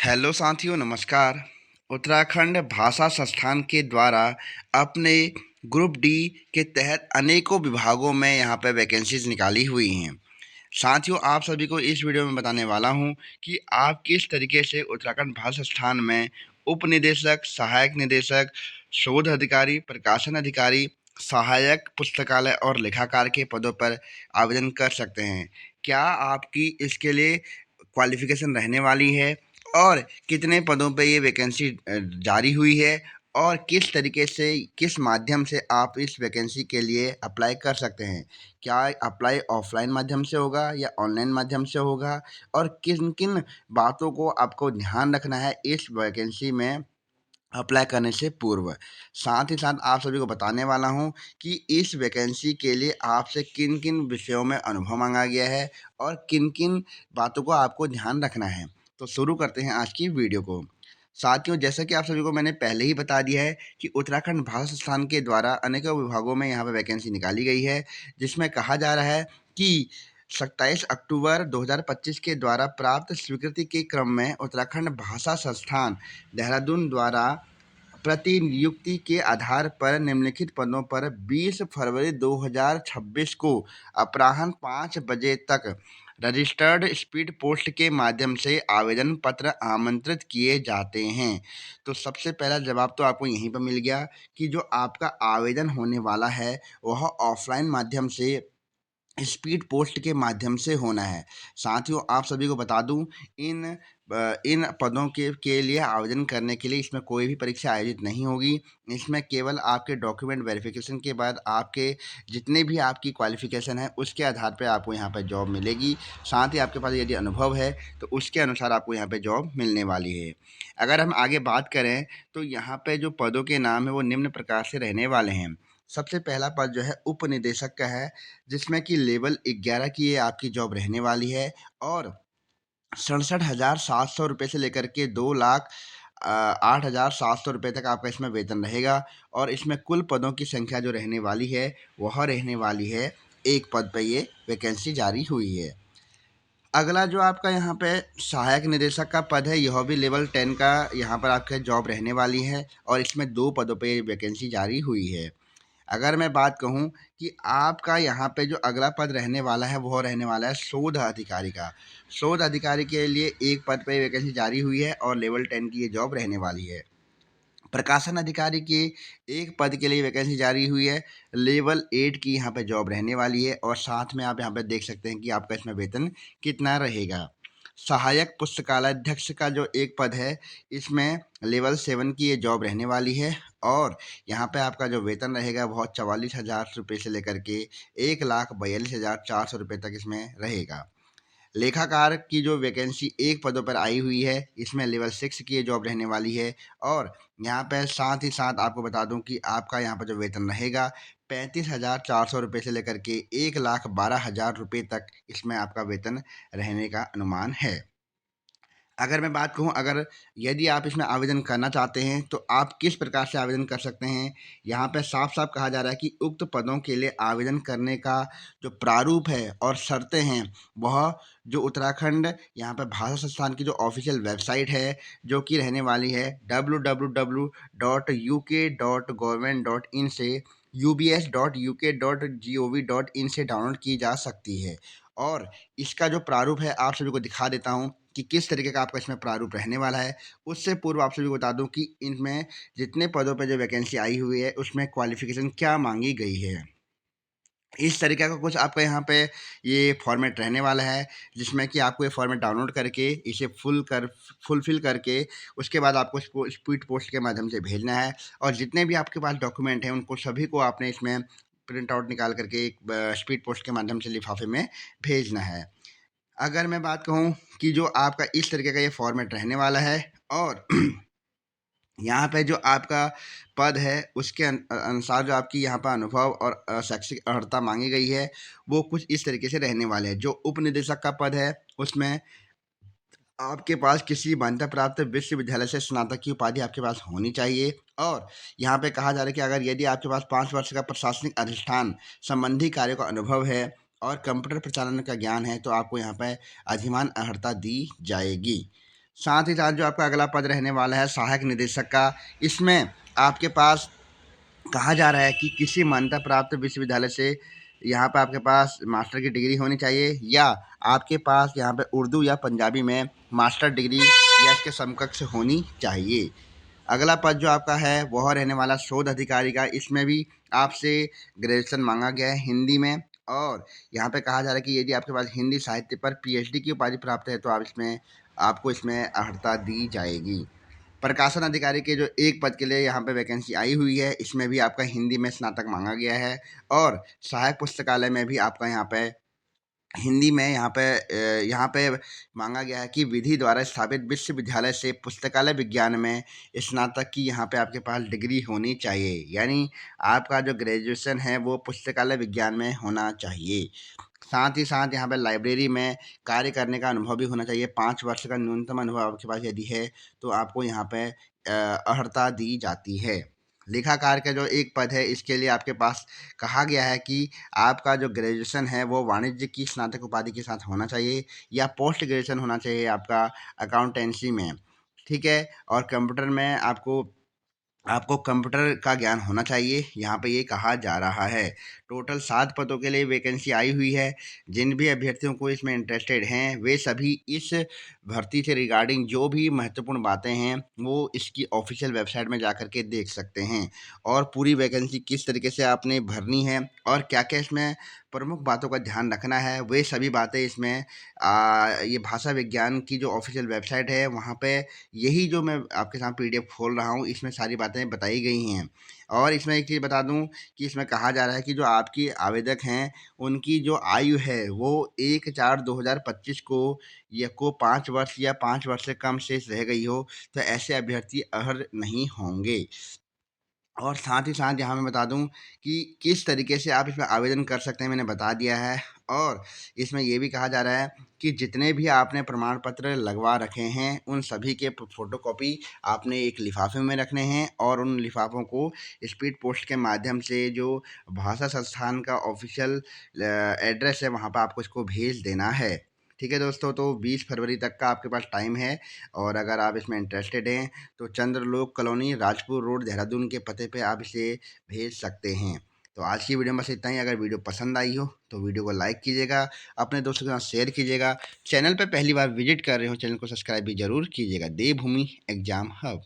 Hello साथियों, नमस्कार। उत्तराखंड भाषा संस्थान के द्वारा अपने ग्रुप डी के तहत अनेकों विभागों में यहाँ पे वैकेंसीज निकाली हुई हैं। साथियों, आप सभी को इस वीडियो में बताने वाला हूँ कि आप किस तरीके से उत्तराखंड भाषा संस्थान में उप निदेशक, सहायक निदेशक, शोध अधिकारी, प्रकाशन अधिकारी, सहायक पुस्तकालय और लेखाकार के पदों पर आवेदन कर सकते हैं। क्या आपकी इसके लिए क्वालिफिकेशन रहने वाली है और कितने पदों पे ये वैकेंसी जारी हुई है और किस तरीके से, किस माध्यम से आप इस वैकेंसी के लिए अप्लाई कर सकते हैं। क्या अप्लाई ऑफलाइन माध्यम से होगा या ऑनलाइन माध्यम से होगा और किन किन बातों को आपको ध्यान रखना है इस वैकेंसी में अप्लाई करने से पूर्व। साथ ही साथ आप सभी को बताने वाला हूँ कि इस वैकेंसी के लिए आपसे किन किन विषयों में अनुभव मांगा गया है और किन किन बातों को आपको ध्यान रखना है। तो शुरू करते हैं आज की वीडियो को। साथियों, जैसा कि आप सभी को मैंने पहले ही बता दिया है कि उत्तराखंड भाषा संस्थान के द्वारा अनेकों विभागों में यहाँ पे वैकेंसी निकाली गई है, जिसमें कहा जा रहा है कि 27 अक्टूबर 2025 के द्वारा प्राप्त स्वीकृति के क्रम में उत्तराखंड भाषा संस्थान देहरादून द्वारा प्रतिनियुक्ति के आधार पर निम्नलिखित पदों पर 20 फरवरी 2026 को अपराह्न 5 बजे तक रजिस्टर्ड स्पीड पोस्ट के माध्यम से आवेदन पत्र आमंत्रित किए जाते हैं। तो सबसे पहला जवाब तो आपको यहीं पर मिल गया कि जो आपका आवेदन होने वाला है वह ऑफलाइन माध्यम से, स्पीड पोस्ट के माध्यम से होना है। साथियों, आप सभी को बता दूं, इन पदों के लिए आवेदन करने के लिए इसमें कोई भी परीक्षा आयोजित नहीं होगी। इसमें केवल आपके डॉक्यूमेंट वेरिफिकेशन के बाद आपके जितने भी आपकी क्वालिफिकेशन है उसके आधार पे आपको यहाँ पे जॉब मिलेगी। साथ ही आपके पास यदि अनुभव है तो उसके अनुसार आपको यहाँ पे जॉब मिलने वाली है। अगर हम आगे बात करें तो यहाँ पे जो पदों के नाम है वो निम्न प्रकार से रहने वाले हैं। सबसे पहला पद जो है उप निदेशक का है, जिसमें कि लेवल 11 की ये आपकी जॉब रहने वाली है और 67,700 रुपये से लेकर के 2,08,700 रुपये तक आपका इसमें वेतन रहेगा। और इसमें कुल पदों की संख्या जो रहने वाली है वह रहने वाली है, एक पद पे ये वैकेंसी जारी हुई है। अगला जो आपका यहाँ पे सहायक निदेशक का पद है, यह भी लेवल 10 का यहाँ पर आपका जॉब रहने वाली है और इसमें 2 पदों पे वैकेंसी जारी हुई है। अगर मैं बात कहूँ कि आपका यहाँ पे जो अगला पद रहने वाला है वह रहने वाला है शोध अधिकारी का। शोध अधिकारी के लिए एक पद पे वैकेंसी जारी हुई है और लेवल 10 की ये जॉब रहने वाली है। प्रकाशन अधिकारी के एक पद के लिए वैकेंसी जारी हुई है, लेवल 8 की यहाँ पे जॉब रहने वाली है और साथ में आप यहाँ पे देख सकते हैं कि आपका इसमें वेतन कितना रहेगा। सहायक पुस्तकालय अध्यक्ष का जो एक पद है, इसमें लेवल 7 की ये जॉब रहने वाली है और यहाँ पे आपका जो वेतन रहेगा वह 44,000 रुपये से लेकर के 1,42,400 रुपये तक इसमें रहेगा। लेखाकार की जो वैकेंसी एक पदों पर आई हुई है, इसमें लेवल 6 की ये जॉब रहने वाली है और यहाँ पे साथ ही साथ आपको बता दूँ कि आपका यहाँ पर जो वेतन रहेगा 35,400 रुपये से लेकर के 1,12,000 रुपये तक इसमें आपका वेतन रहने का अनुमान है। अगर मैं बात कहूँ, अगर यदि आप इसमें आवेदन करना चाहते हैं तो आप किस प्रकार से आवेदन कर सकते हैं, यहाँ पे साफ-साफ कहा जा रहा है कि उक्त पदों के लिए आवेदन करने का जो प्रारूप है और शर्तें हैं, वह जो उत्तराखंड यहाँ पे भाषा संस्थान की जो ऑफ़िशियल वेबसाइट है, जो कि रहने वाली है www.uk.government.in से ubs.uk.gov.in से डाउनलोड की जा सकती है। और इसका जो प्रारूप है आप सभी को दिखा देता हूँ कि किस तरीके का आपका इसमें प्रारूप रहने वाला है। उससे पूर्व आप सभी को बता दूं कि इनमें जितने पदों पे जो वैकेंसी आई हुई है उसमें क्वालिफ़िकेशन क्या माँगी गई है। इस तरीके का कुछ आपका यहाँ पे ये फॉर्मेट रहने वाला है, जिसमें कि आपको ये फॉर्मेट डाउनलोड करके इसे फुलफ़िल करके उसके बाद आपको इसको स्पीड पोस्ट के माध्यम से भेजना है और जितने भी आपके पास डॉक्यूमेंट हैं उनको सभी को आपने इसमें प्रिंट आउट निकाल करके एक स्पीड पोस्ट के माध्यम से लिफ़ाफ़े में भेजना है। अगर मैं बात कहूँ कि जो आपका इस तरीके का ये फॉर्मेट रहने वाला है और यहाँ पे जो आपका पद है उसके अनुसार जो आपकी यहाँ पर अनुभव और शैक्षिक अर्हता मांगी गई है वो कुछ इस तरीके से रहने वाले हैं। जो उप निदेशक का पद है उसमें आपके पास किसी मान्यता प्राप्त विश्वविद्यालय से स्नातक की उपाधि आपके पास होनी चाहिए और यहाँ पे कहा जा रहा है कि अगर यदि आपके पास 5 वर्ष का प्रशासनिक अधिष्ठान संबंधी कार्यों का अनुभव है और कंप्यूटर प्रचालन का ज्ञान है तो आपको यहाँ पे अधिमान अर्हता दी जाएगी। साथ ही साथ जो आपका अगला पद रहने वाला है सहायक निदेशक का, इसमें आपके पास कहा जा रहा है कि किसी मान्यता प्राप्त विश्वविद्यालय से यहाँ पे आपके पास मास्टर की डिग्री होनी चाहिए, या आपके पास यहाँ पे उर्दू या पंजाबी में मास्टर डिग्री या इसके समकक्ष होनी चाहिए। अगला पद जो आपका है वह रहने वाला शोध अधिकारी का, इसमें भी आपसे ग्रेजुएशन मांगा गया है हिंदी में, और यहाँ पे कहा जा रहा है कि यदि आपके पास हिंदी साहित्य पर पीएचडी की उपाधि प्राप्त है तो आपको इसमें अर्हता दी जाएगी। प्रकाशन अधिकारी के जो एक पद के लिए यहाँ पे वैकेंसी आई हुई है, इसमें भी आपका हिंदी में स्नातक मांगा गया है, और सहायक पुस्तकालय में भी आपका यहाँ पे हिंदी में यहाँ पे मांगा गया है कि विधि द्वारा स्थापित विश्वविद्यालय से पुस्तकालय विज्ञान में स्नातक की यहाँ पे आपके पास डिग्री होनी चाहिए, यानी आपका जो ग्रेजुएशन है वो पुस्तकालय विज्ञान में होना चाहिए। साथ ही साथ यहाँ पे लाइब्रेरी में कार्य करने का अनुभव भी होना चाहिए। 5 वर्ष का न्यूनतम अनुभव आपके पास यदि है तो आपको यहाँ पे अर्हता दी जाती है। लेखाकार का जो एक पद है, इसके लिए आपके पास कहा गया है कि आपका जो ग्रेजुएशन है वो वाणिज्य की स्नातक उपाधि के साथ होना चाहिए, या पोस्ट ग्रेजुएशन होना चाहिए आपका अकाउंटेंसी में, ठीक है? और कंप्यूटर में आपको कंप्यूटर का ज्ञान होना चाहिए, यहाँ पे ये कहा जा रहा है। टोटल 7 पदों के लिए वैकेंसी आई हुई है। जिन भी अभ्यर्थियों को इसमें इंटरेस्टेड हैं, वे सभी इस भर्ती से रिगार्डिंग जो भी महत्वपूर्ण बातें हैं, वो इसकी ऑफ़िशियल वेबसाइट में जाकर के देख सकते हैं। और पूरी वैकेंसी किस तरीके से आपने भरनी है और क्या-क्या इसमें प्रमुख बातों का ध्यान रखना है, वे सभी बातें इसमें ये भाषा विज्ञान की जो ऑफ़िशियल वेबसाइट है, वहाँ पे यही जो मैं आपके सामने पीडीएफ खोल रहा हूँ, इसमें सारी बातें बताई गई हैं। और इसमें एक चीज़ बता दूँ कि इसमें कहा जा रहा है कि जो आपकी आवेदक हैं, उनकी जो आयु है वो 1/4/2025 को 5 वर्ष या 5 वर्ष से कम शेष रह गई हो, तो ऐसे अभ्यर्थी अर्ह नहीं होंगे। और साथ ही साथ यहाँ मैं बता दूँ कि किस तरीके से आप इसमें आवेदन कर सकते हैं, मैंने बता दिया है। और इसमें ये भी कहा जा रहा है कि जितने भी आपने प्रमाण पत्र लगवा रखे हैं, उन सभी के फ़ोटोकॉपी आपने एक लिफ़ाफ़े में रखने हैं, और उन लिफ़ाफ़ों को स्पीड पोस्ट के माध्यम से जो भाषा संस्थान का ऑफ़िशियल एड्रेस है, वहाँ पे आपको इसको भेज देना है। ठीक है दोस्तों, तो 20 फरवरी तक का आपके पास टाइम है, और अगर आप इसमें इंटरेस्टेड हैं तो चंद्रलोक कॉलोनी, राजपुर रोड, देहरादून के पते पे आप इसे भेज सकते हैं। तो आज की वीडियो में बस इतना ही। अगर वीडियो पसंद आई हो तो वीडियो को लाइक कीजिएगा, अपने दोस्तों के साथ शेयर कीजिएगा। चैनल पे पहली बार विजिट कर रहे हो, चैनल को सब्सक्राइब भी ज़रूर कीजिएगा। देवभूमि एग्ज़ाम हब।